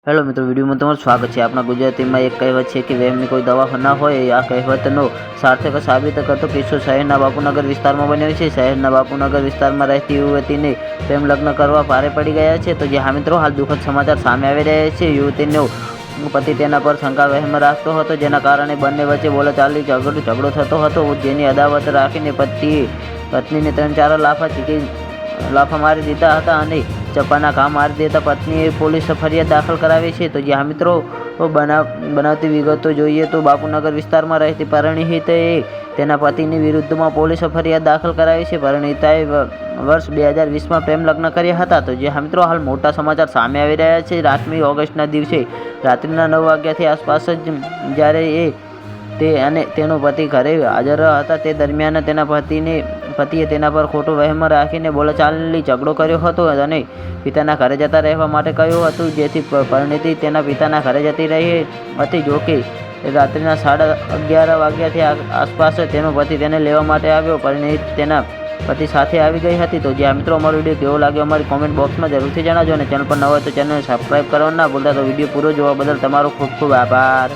Hello મિત્રો, વિડીયોમાં તમારું સ્વાગત છે। આપણા ગુજરાતીમાં એક કહેવત છે કે વહેમની કોઈ દવા ના હોય। આ કહેવતનો સાર્થક સાબિત કરતો કિસ્સો શહેરના બાપુનગર વિસ્તારમાં બન્યો છે। શહેરના બાપુનગર વિસ્તારમાં રહેતી યુવતીને પ્રેમ લગ્ન કરવા ભારે પડી ગયા છે। તો જે હા મિત્રો, હાલ દુઃખદ સમાચાર સામે આવી રહ્યા છે। યુવતીનો પતિ તેના પર શંકા વહેમ રાખતો હતો, જેના કારણે બંને વચ્ચે બોલાચાલી ઝઘડો થતો હતો, જેની અદાવત રાખીને પત્નીને 3-4 લાફા મારી દીધા હતા અને ચપ્પાના ઘા મારી દેતા પત્નીએ પોલીસ ફરિયાદ દાખલ કરાવી છે। તો જ્યાં મિત્રો બનાવતી વિગતો જોઈએ તો બાપુનગર વિસ્તારમાં રહેતી પરિણીતાએ તેના પતિની વિરુદ્ધમાં પોલીસ ફરિયાદ દાખલ કરાવી છે। પરિણીતાએ વર્ષ 2020માં પ્રેમ લગ્ન કર્યા હતા। તો જે મિત્રો, હાલ મોટા સમાચાર સામે આવી રહ્યા છે। 8મી ઓગસ્ટના દિવસે રાત્રિના 9 વાગ્યાથી આસપાસ જ્યારે તે અને તેનો પતિ ઘરે હાજર હતા, તે દરમિયાન તેના પતિએ તેના પર ખોટો વહેમ રાખીને બોલાચાલી ઝઘડો કર્યો હતો અને પિતાના ઘરે જતા રહેવા માટે કહ્યું હતું, જેથી પરિણીતી તેના પિતાના ઘરે જતી રહી હતી। જોકે રાત્રિના 11:30 વાગ્યાથી આસપાસ તેનો પતિ તેને લેવા માટે આવ્યો। પરિણીતી તેના પતિ સાથે આવી ગઈ હતી। તો જ્યાં મિત્રો, અમારો વિડીયો કેવો લાગ્યો અમારી કોમેન્ટ બોક્સમાં જરૂરથી જણાવજો અને ચેનલ પર ન હોય તો ચેનલને સબસ્ક્રાઈબ કરવાનું ના ભૂલતા। તો વિડીયો પૂરો જોવા બદલ તમારો ખૂબ ખૂબ આભાર।